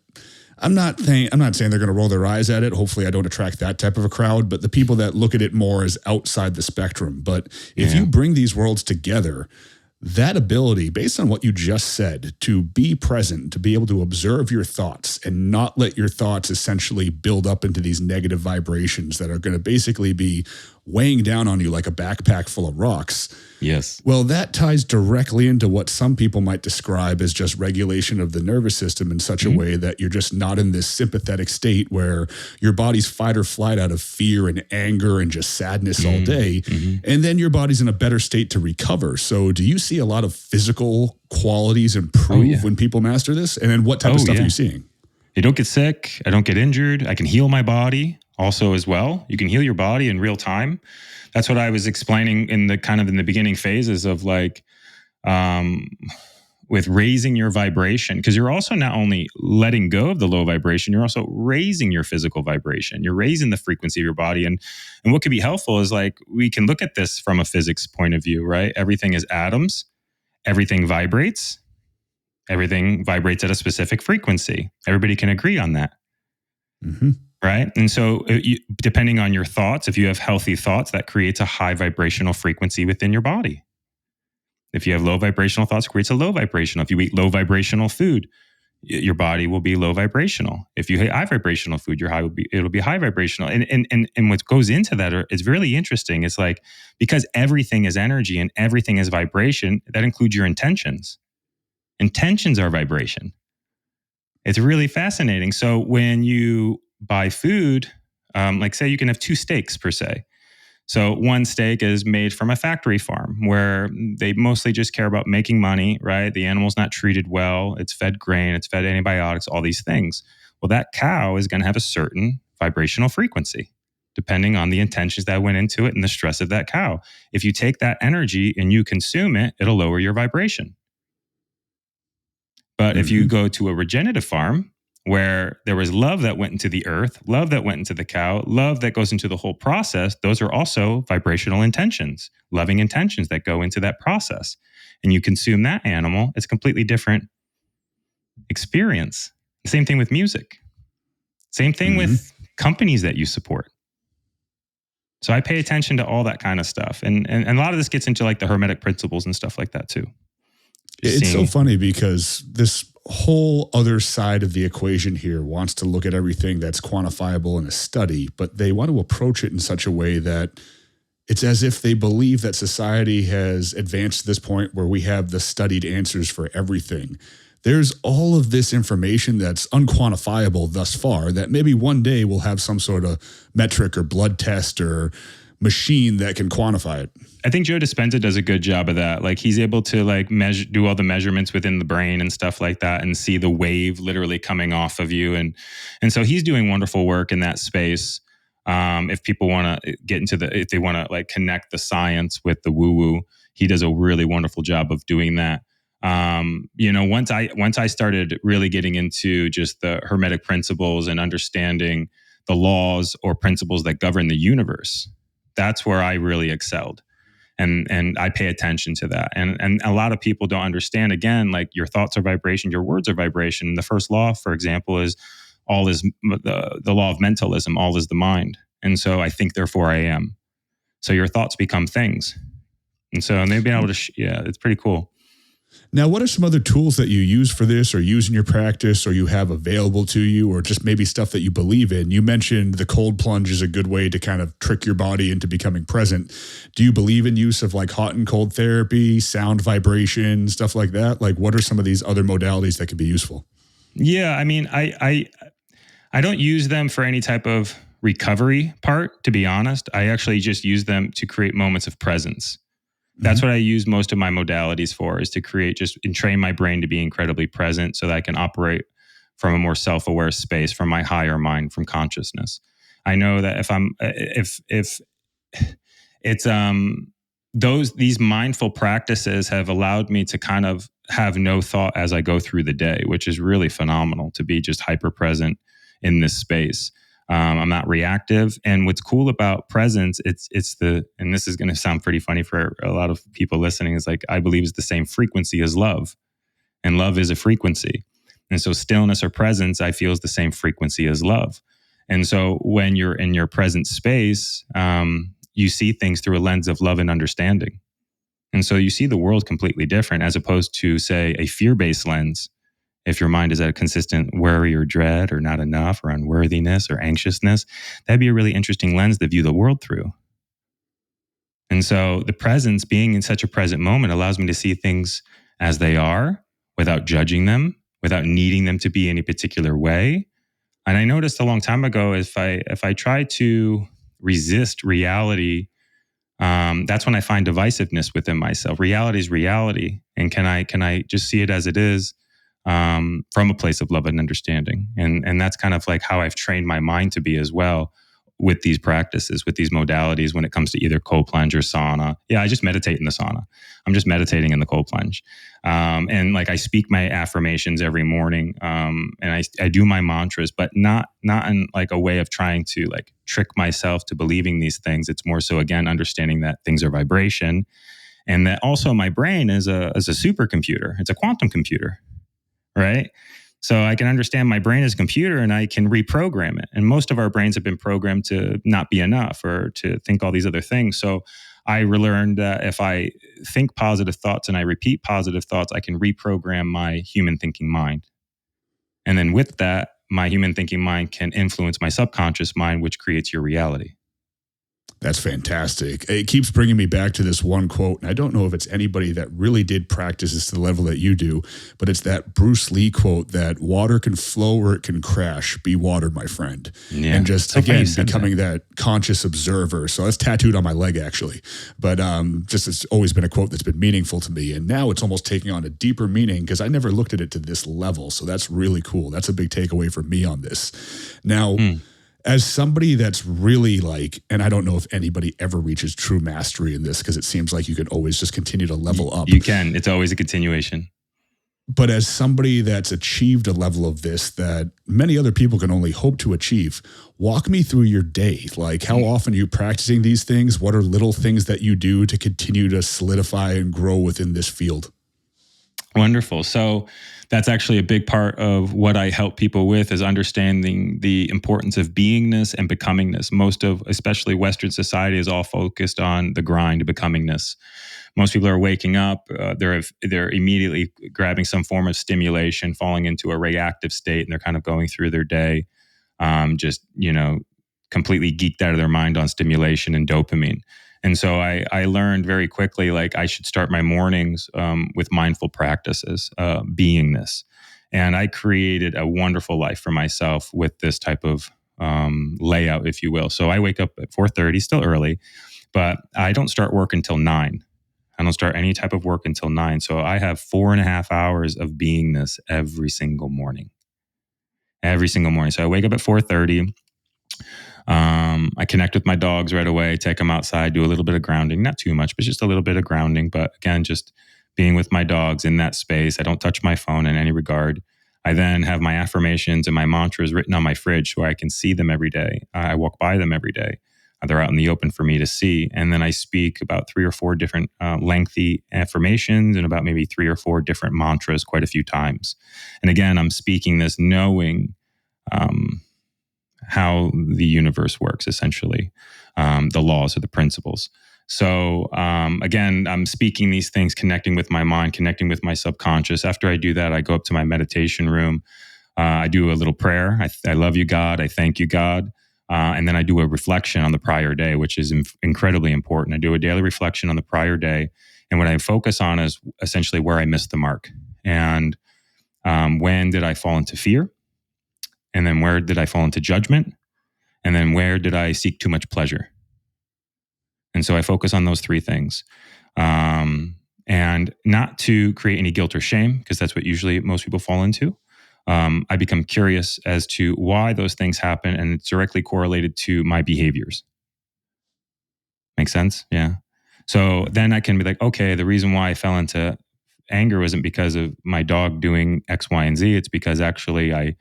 I'm not saying they're going to roll their eyes at it. Hopefully I don't attract that type of a crowd, but the people that look at it more as outside the spectrum. But if you bring these worlds together, that ability, based on what you just said, to be present, to be able to observe your thoughts and not let your thoughts essentially build up into these negative vibrations that are going to basically be weighing down on you like a backpack full of rocks. Yes. Well, that ties directly into what some people might describe as just regulation of the nervous system in such a way that you're just not in this sympathetic state where your body's fight or flight out of fear and anger and just sadness all day. And then your body's in a better state to recover. So do you see a lot of physical qualities improve when people master this? And then what type of stuff are you seeing? You don't get sick. I don't get injured. I can heal my body also as well. You can heal your body in real time. That's what I was explaining in the beginning phases of like, with raising your vibration, because you're also not only letting go of the low vibration, you're also raising your physical vibration. You're raising the frequency of your body. And what could be helpful is like, we can look at this from a physics point of view, right? Everything is atoms. Everything vibrates. Everything vibrates at a specific frequency. Everybody can agree on that. Right? And so depending on your thoughts, if you have healthy thoughts, that creates a high vibrational frequency within your body. If you have low vibrational thoughts, it creates a low vibrational. If you eat low vibrational food, your body will be low vibrational. If you eat high vibrational food, it'll be high vibrational. And what goes into that is really interesting. It's like, because everything is energy and everything is vibration, that includes your intentions. Intentions are vibration. It's really fascinating. So when you buy food, like say you can have two steaks per se. So one steak is made from a factory farm where they mostly just care about making money, right? The animal's not treated well. It's fed grain, it's fed antibiotics, all these things. Well, that cow is going to have a certain vibrational frequency depending on the intentions that went into it and the stress of that cow. If you take that energy and you consume it, it'll lower your vibration. But if you go to a regenerative farm where there was love that went into the earth, love that went into the cow, love that goes into the whole process, those are also vibrational intentions, loving intentions that go into that process. And you consume that animal, it's a completely different experience. Same thing with music. Same thing with companies that you support. So I pay attention to all that kind of stuff. And a lot of this gets into like the hermetic principles and stuff like that too. It's so funny because this whole other side of the equation here wants to look at everything that's quantifiable in a study, but they want to approach it in such a way that it's as if they believe that society has advanced to this point where we have the studied answers for everything. There's all of this information that's unquantifiable thus far that maybe one day we'll have some sort of metric or blood test or machine that can quantify it. I think Joe Dispenza does a good job of that. Like he's able to like do all the measurements within the brain and stuff like that and see the wave literally coming off of you. And so he's doing wonderful work in that space. If people want to get into if they want to like connect the science with the woo woo, he does a really wonderful job of doing that. Once I started really getting into just the hermetic principles and understanding the laws or principles that govern the universe, that's where I really excelled. And I pay attention to that. And a lot of people don't understand, again, like your thoughts are vibration, your words are vibration. The first law, for example, is all is the law of mentalism, all is the mind. And so I think, therefore I am. So your thoughts become things. And they've been able to, it's pretty cool. Now, what are some other tools that you use for this or use in your practice or you have available to you or just maybe stuff that you believe in? You mentioned the cold plunge is a good way to kind of trick your body into becoming present. Do you believe in use of like hot and cold therapy, sound vibration, stuff like that? Like what are some of these other modalities that could be useful? Yeah, I mean, I don't use them for any type of recovery part, to be honest. I actually just use them to create moments of presence. That's Mhm. what I use most of my modalities for, is to create just and train my brain to be incredibly present so that I can operate from a more self-aware space, from my higher mind, from consciousness. I know that if it's these mindful practices have allowed me to kind of have no thought as I go through the day, which is really phenomenal, to be just hyper present in this space. I'm not reactive, and what's cool about presence, it's the, and this is going to sound pretty funny for a lot of people listening, is like I believe is the same frequency as love, and love is a frequency, and so stillness or presence I feel is the same frequency as love, and so when you're in your present space, you see things through a lens of love and understanding. And so you see the world completely different, as opposed to, say, a fear based lens. If your mind is at a consistent worry or dread or not enough or unworthiness or anxiousness, that'd be a really interesting lens to view the world through. And so the presence, being in such a present moment, allows me to see things as they are without judging them, without needing them to be any particular way. And I noticed a long time ago, if I try to resist reality, that's when I find divisiveness within myself. Reality is reality, and can I just see it as it is, from a place of love and understanding? And that's kind of like how I've trained my mind to be as well, with these practices, with these modalities. When it comes to either cold plunge or sauna, yeah, I just meditate in the sauna. I'm just meditating in the cold plunge, and like I speak my affirmations every morning, and I do my mantras, but not in like a way of trying to like trick myself to believing these things. It's more so, again, understanding that things are vibration, and that also my brain is a supercomputer. It's a quantum computer, right? So I can understand my brain as a computer, and I can reprogram it. And most of our brains have been programmed to not be enough or to think all these other things. So I learned that if I think positive thoughts and I repeat positive thoughts, I can reprogram my human thinking mind. And then with that, my human thinking mind can influence my subconscious mind, which creates your reality. That's fantastic. It keeps bringing me back to this one quote, and I don't know if it's anybody that really did practice this to the level that you do, but it's that Bruce Lee quote that water can flow or it can crash. Be water, my friend. Yeah. And just, So funny again, you said becoming that conscious observer. So that's tattooed on my leg, actually. But just it's always been a quote that's been meaningful to me. And now it's almost taking on a deeper meaning because I never looked at it to this level. So that's really cool. That's a big takeaway for me on this. Now, as somebody that's really like, and I don't know if anybody ever reaches true mastery in this because it seems like you can always just continue to level up. You can. It's always a continuation. But as somebody that's achieved a level of this that many other people can only hope to achieve, walk me through your day. Like, how often are you practicing these things? What are little things that you do to continue to solidify and grow within this field? Wonderful. So that's actually a big part of what I help people with, is understanding the importance of beingness and becomingness. Most of, especially Western society, is all focused on the grind, becomingness. Most people are waking up, they're immediately grabbing some form of stimulation, falling into a reactive state, and they're kind of going through their day, just completely geeked out of their mind on stimulation and dopamine. And so I learned very quickly, like, I should start my mornings with mindful practices, beingness. And I created a wonderful life for myself with this type of layout, if you will. So I wake up at 4:30, still early, but I don't start work until 9. I don't start any type of work until 9. So I have 4.5 hours of beingness every single morning. Every single morning. So I wake up at 4:30. I connect with my dogs right away, take them outside, do a little bit of grounding, not too much, but just a little bit of grounding. But again, just being with my dogs in that space. I don't touch my phone in any regard. I then have my affirmations and my mantras written on my fridge so I can see them every day. I walk by them every day. They're out in the open for me to see. And then I speak about 3 or 4 different lengthy affirmations and about maybe 3 or 4 different mantras quite a few times. And again, I'm speaking this knowing how the universe works, essentially, the laws or the principles. So again, I'm speaking these things, connecting with my mind, connecting with my subconscious. After I do that, I go up to my meditation room. I do a little prayer. I love you, God. I thank you, God. And then I do a reflection on the prior day, which is incredibly important. I do a daily reflection on the prior day. And what I focus on is essentially where I missed the mark. And when did I fall into fear? And then where did I fall into judgment? And then where did I seek too much pleasure? And so I focus on those three things. And not to create any guilt or shame, because that's what usually most people fall into. I become curious as to why those things happen, and it's directly correlated to my behaviors. Make sense? Yeah. So then I can be like, okay, the reason why I fell into anger wasn't because of my dog doing X, Y, and Z. It's because actually I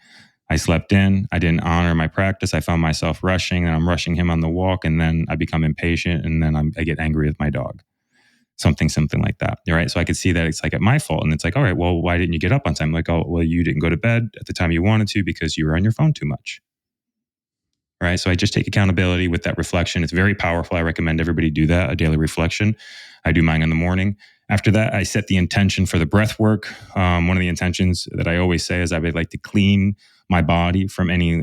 slept in. I didn't honor my practice. I found myself rushing, and I'm rushing him on the walk, and then I become impatient, and then I get angry with my dog. Something like that. Right. So I could see that it's like at my fault. And it's like, all right, well, why didn't you get up on time? Like, oh, well, you didn't go to bed at the time you wanted to because you were on your phone too much. Right. So I just take accountability with that reflection. It's very powerful. I recommend everybody do that, a daily reflection. I do mine in the morning. After that, I set the intention for the breath work. One of the intentions that I always say is I would like to clean my body from any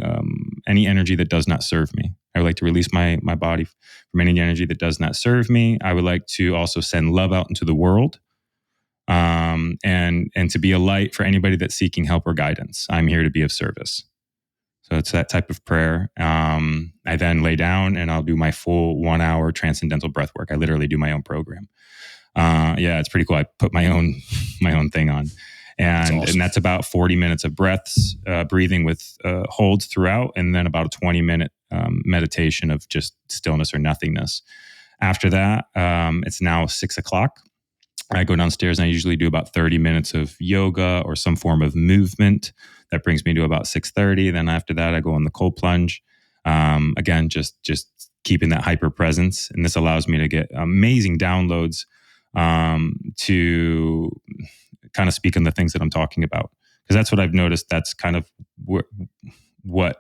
energy that does not serve me. I would like to release my body from any energy that does not serve me. I would like to also send love out into the world, and to be a light for anybody that's seeking help or guidance. I'm here to be of service. So it's that type of prayer. I then lay down and I'll do my full 1 hour transcendental breath work. I literally do my own program. Yeah, it's pretty cool. I put my own thing on. And that's about 40 minutes of breaths, breathing with holds throughout, and then about a 20-minute meditation of just stillness or nothingness. After that, it's now 6 o'clock. I go downstairs and I usually do about 30 minutes of yoga or some form of movement. That brings me to about 6:30. Then after that, I go on the cold plunge. Again, just keeping that hyper presence. And this allows me to get amazing downloads to kind of speak on the things that I'm talking about. Because that's what I've noticed. That's kind of what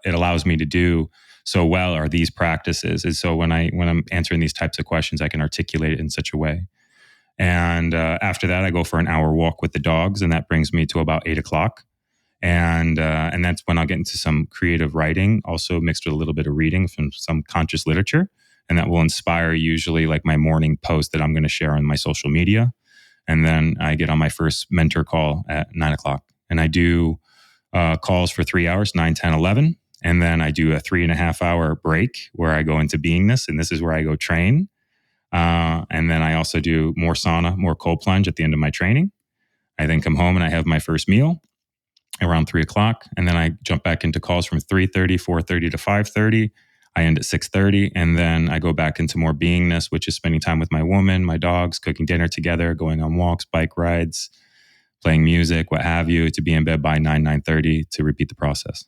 it allows me to do so well are these practices. And so when I'm answering these types of questions, I can articulate it in such a way. And after that, I go for an hour walk with the dogs, and that brings me to about 8 o'clock. And that's when I'll get into some creative writing, also mixed with a little bit of reading from some conscious literature. And that will inspire usually like my morning post that I'm going to share on my social media. And then I get on my first mentor call at 9 o'clock. And I do calls for 3 hours, 9, 10, 11. And then I do a 3.5 hour break where I go into beingness. And this is where I go train. And then I also do more sauna, more cold plunge at the end of my training. I then come home and I have my first meal around 3 o'clock. And then I jump back into calls from 3:30, 4:30 to 5:30. I end at 6:30. And then I go back into more beingness, which is spending time with my woman, my dogs, cooking dinner together, going on walks, bike rides, playing music, what have you, to be in bed by 9:30 to repeat the process.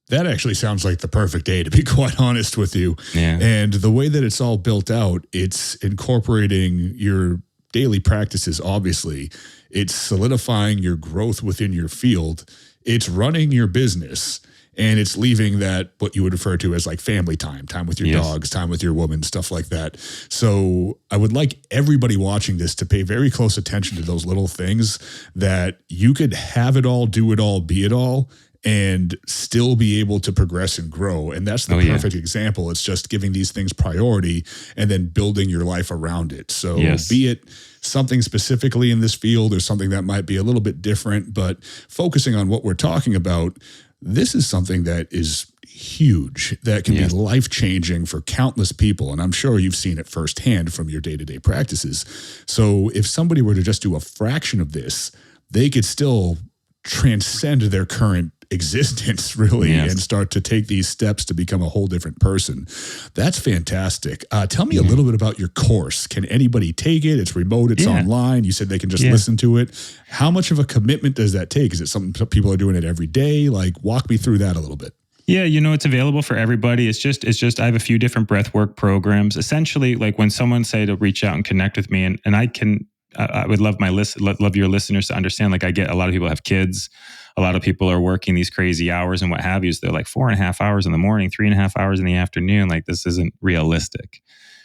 That actually sounds like the perfect day, to be quite honest with you. Yeah. And the way that it's all built out, it's incorporating your daily practices, obviously. It's solidifying your growth within your field. It's running your business. And it's leaving that, what you would refer to as like family time with your dogs, time with your woman, stuff like that. So I would like everybody watching this to pay very close attention to those little things that you could have it all, do it all, be it all, and still be able to progress and grow. And that's the perfect example. It's just giving these things priority and then building your life around it. So be it something specifically in this field or something that might be a little bit different, but focusing on what we're talking about, this is something that is huge, that can be life-changing for countless people. And I'm sure you've seen it firsthand from your day-to-day practices. So if somebody were to just do a fraction of this, they could still transcend their current existence, really, and start to take these steps to become a whole different person. That's fantastic. Tell me a little bit about your course. Can anybody take it? It's remote, it's online. You said they can just listen to it. How much of a commitment does that take? Is it something people are doing it every day? Like, walk me through that a little bit. Yeah, it's available for everybody. It's just I have a few different breathwork programs. Essentially, like when someone say to reach out and connect with me, and I would love love your listeners to understand. Like, I get a lot of people have kids. A lot of people are working these crazy hours and what have you. So they're like 4.5 hours in the morning, 3.5 hours in the afternoon. Like, this isn't realistic.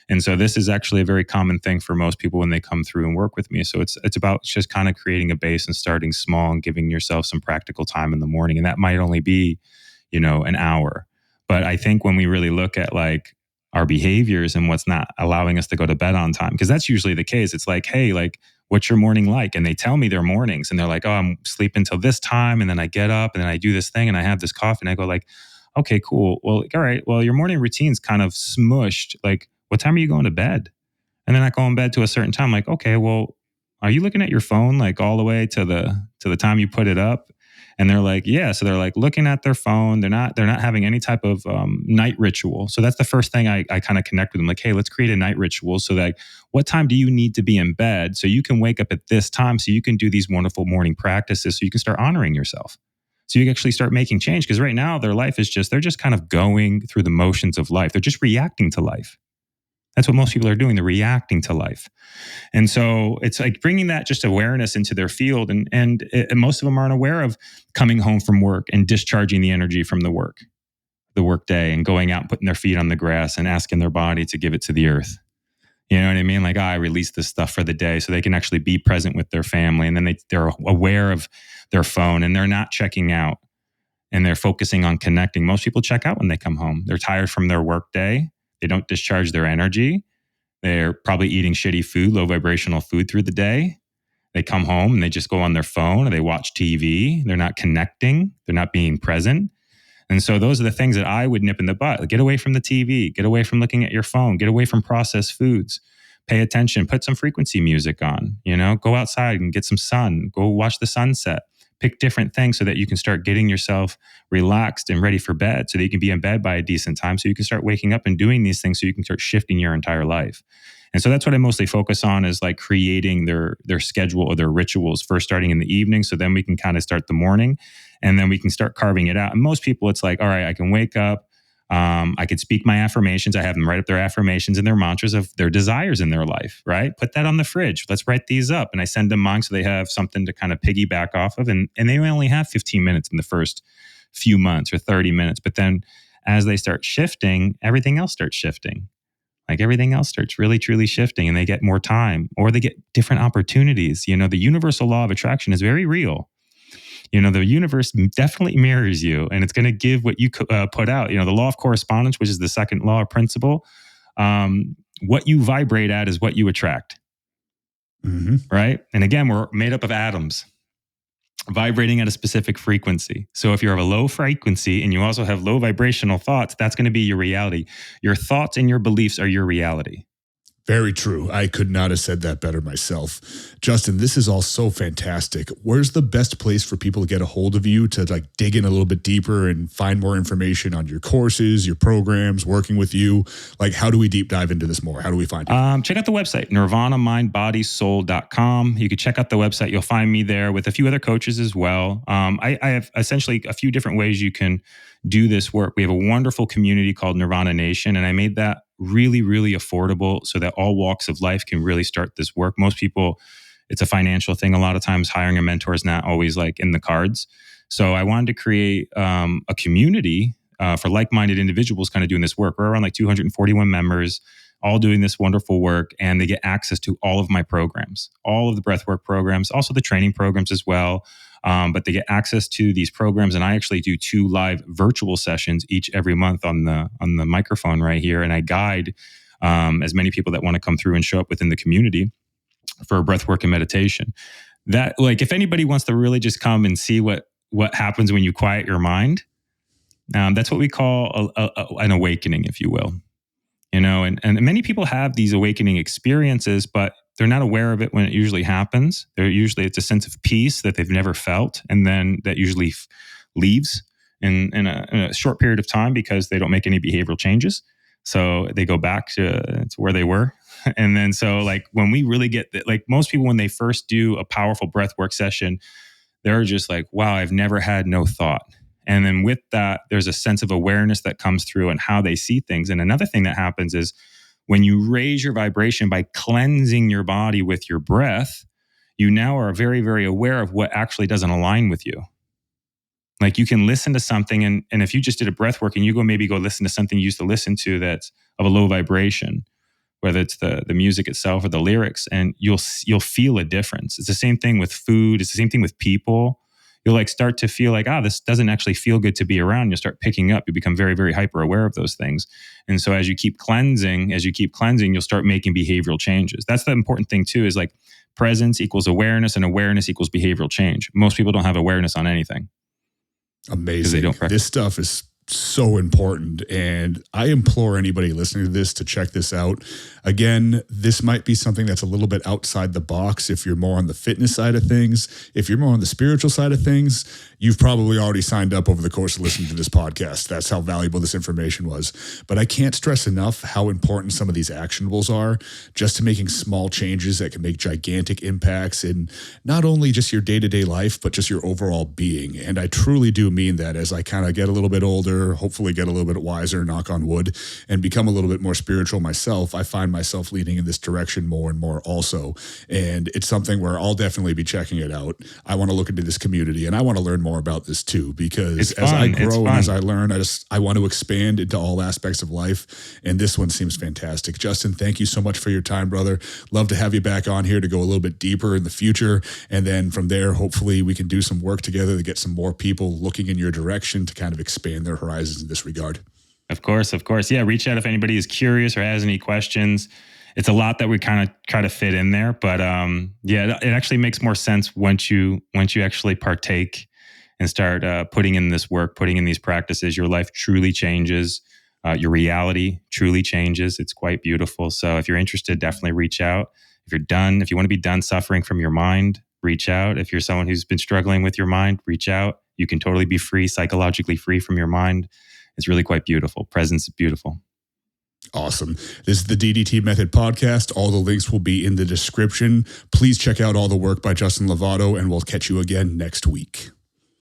And so this is actually a very common thing for most people when they come through and work with me. So it's about just kind of creating a base and starting small and giving yourself some practical time in the morning. And that might only be, an hour. But I think when we really look at like our behaviors and what's not allowing us to go to bed on time, because that's usually the case. It's like, hey, like, what's your morning like? And they tell me their mornings and they're like, oh, I'm sleeping till this time. And then I get up and then I do this thing and I have this coffee and I go like, okay, cool. Well, all right. Well, your morning routine's kind of smushed. Like, what time are you going to bed? And then I go in bed to a certain time. Like, okay, well, are you looking at your phone like all the way to the time you put it up? And they're like, yeah. So they're like looking at their phone. They're not having any type of night ritual. So that's the first thing I kind of connect with them. Like, hey, let's create a night ritual. So that what time do you need to be in bed so you can wake up at this time so you can do these wonderful morning practices so you can start honoring yourself. So you actually start making change, because right now their life is they're just kind of going through the motions of life. They're just reacting to life. That's what most people are doing. They're reacting to life. And so it's like bringing that just awareness into their field. And most of them aren't aware of coming home from work and discharging the energy from the work day, and going out and putting their feet on the grass and asking their body to give it to the earth. You know what I mean? Like, I release this stuff for the day so they can actually be present with their family. And then they're aware of their phone and they're not checking out and they're focusing on connecting. Most people check out when they come home. They're tired from their work day. They don't discharge their energy. They're probably eating shitty food, low vibrational food through the day. They come home and they just go on their phone or they watch TV. They're not connecting. They're not being present. And so those are the things that I would nip in the butt. Like, get away from the TV, get away from looking at your phone, get away from processed foods, pay attention, put some frequency music on, go outside and get some sun, go watch the sunset, pick different things so that you can start getting yourself relaxed and ready for bed so that you can be in bed by a decent time. So you can start waking up and doing these things so you can start shifting your entire life. And so that's what I mostly focus on, is like creating their schedule or their rituals, first starting in the evening. So then we can kind of start the morning and then we can start carving it out. And most people, it's like, all right, I can wake up. I could speak my affirmations. I have them write up their affirmations and their mantras of their desires in their life, right? Put that on the fridge. Let's write these up. And I send them mine so they have something to kind of piggyback off of. And they only have 15 minutes in the first few months or 30 minutes. But then as they start shifting, everything else starts shifting. Like, everything else starts really, truly shifting, and they get more time or they get different opportunities. The universal law of attraction is very real. The universe definitely mirrors you, and it's going to give what you put out. The law of correspondence, which is the second law or principle. What you vibrate at is what you attract. Mm-hmm. Right? And again, we're made up of atoms vibrating at a specific frequency. So if you're of a low frequency and you also have low vibrational thoughts, that's going to be your reality. Your thoughts and your beliefs are your reality. Very true. I could not have said that better myself. Justin, this is all so fantastic. Where's the best place for people to get a hold of you to like dig in a little bit deeper and find more information on your courses, your programs, working with you? Like, how do we deep dive into this more? How do we find you? Check out the website, nirvanamindbodysoul.com. You can check out the website. You'll find me there with a few other coaches as well. I have essentially a few different ways you can do this work. We have a wonderful community called Nirvana Nation, and I made that really, really affordable so that all walks of life can really start this work. Most people, it's a financial thing. A lot of times hiring a mentor is not always like in the cards. So I wanted to create a community for like-minded individuals kind of doing this work. We're around like 241 members, all doing this wonderful work, and they get access to all of my programs, all of the breathwork programs, also the training programs as well. But they get access to these programs, and I actually do 2 live virtual sessions every month on the microphone right here, and I guide as many people that want to come through and show up within the community for breathwork and meditation. That, like, if anybody wants to really just come and see what happens when you quiet your mind, that's what we call an awakening, if you will. And many people have these awakening experiences, but they're not aware of it when it usually happens. It's a sense of peace that they've never felt, and then that usually leaves in a short period of time because they don't make any behavioral changes. So they go back to where they were. And then so like when we really get like most people, when they first do a powerful breathwork session, they're just like, wow, I've never had no thought. And then with that, there's a sense of awareness that comes through and how they see things. And another thing that happens is when you raise your vibration by cleansing your body with your breath, you now are very, very aware of what actually doesn't align with you. Like, you can listen to something, and if you just did a breath work and you maybe go listen to something you used to listen to that's of a low vibration, whether it's the music itself or the lyrics, and you'll feel a difference. It's the same thing with food. It's the same thing with people. You'll like start to feel like, this doesn't actually feel good to be around. You'll start picking up. You become very, very hyper aware of those things. And so as you keep cleansing, you'll start making behavioral changes. That's the important thing too, is like presence equals awareness, and awareness equals behavioral change. Most people don't have awareness on anything. Amazing. This stuff is so important. And I implore anybody listening to this to check this out. Again, this might be something that's a little bit outside the box if you're more on the fitness side of things. If you're more on the spiritual side of things, you've probably already signed up over the course of listening to this podcast. That's how valuable this information was. But I can't stress enough how important some of these actionables are, just to making small changes that can make gigantic impacts in not only just your day-to-day life, but just your overall being. And I truly do mean that. As I kind of get a little bit older, hopefully get a little bit wiser, knock on wood, and become a little bit more spiritual myself, I find myself leaning in this direction more and more also. And it's something where I'll definitely be checking it out. I want to look into this community, and I want to learn more about this too, because as I grow and as I learn, I want to expand into all aspects of life. And this one seems fantastic. Justin, thank you so much for your time, brother. Love to have you back on here to go a little bit deeper in the future. And then from there, hopefully we can do some work together to get some more people looking in your direction to kind of expand their horizons in this regard. Of course. Yeah. Reach out if anybody is curious or has any questions. It's a lot that we kind of try to fit in there, but it actually makes more sense once you actually partake and start putting in this work, putting in these practices. Your life truly changes. Your reality truly changes. It's quite beautiful. So if you're interested, definitely reach out. If you want to be done suffering from your mind, reach out. If you're someone who's been struggling with your mind, reach out. You can totally be free, psychologically free from your mind. It's really quite beautiful. Presence is beautiful. Awesome. This is the DDT Method Podcast. All the links will be in the description. Please check out all the work by Justin Lovato, and we'll catch you again next week.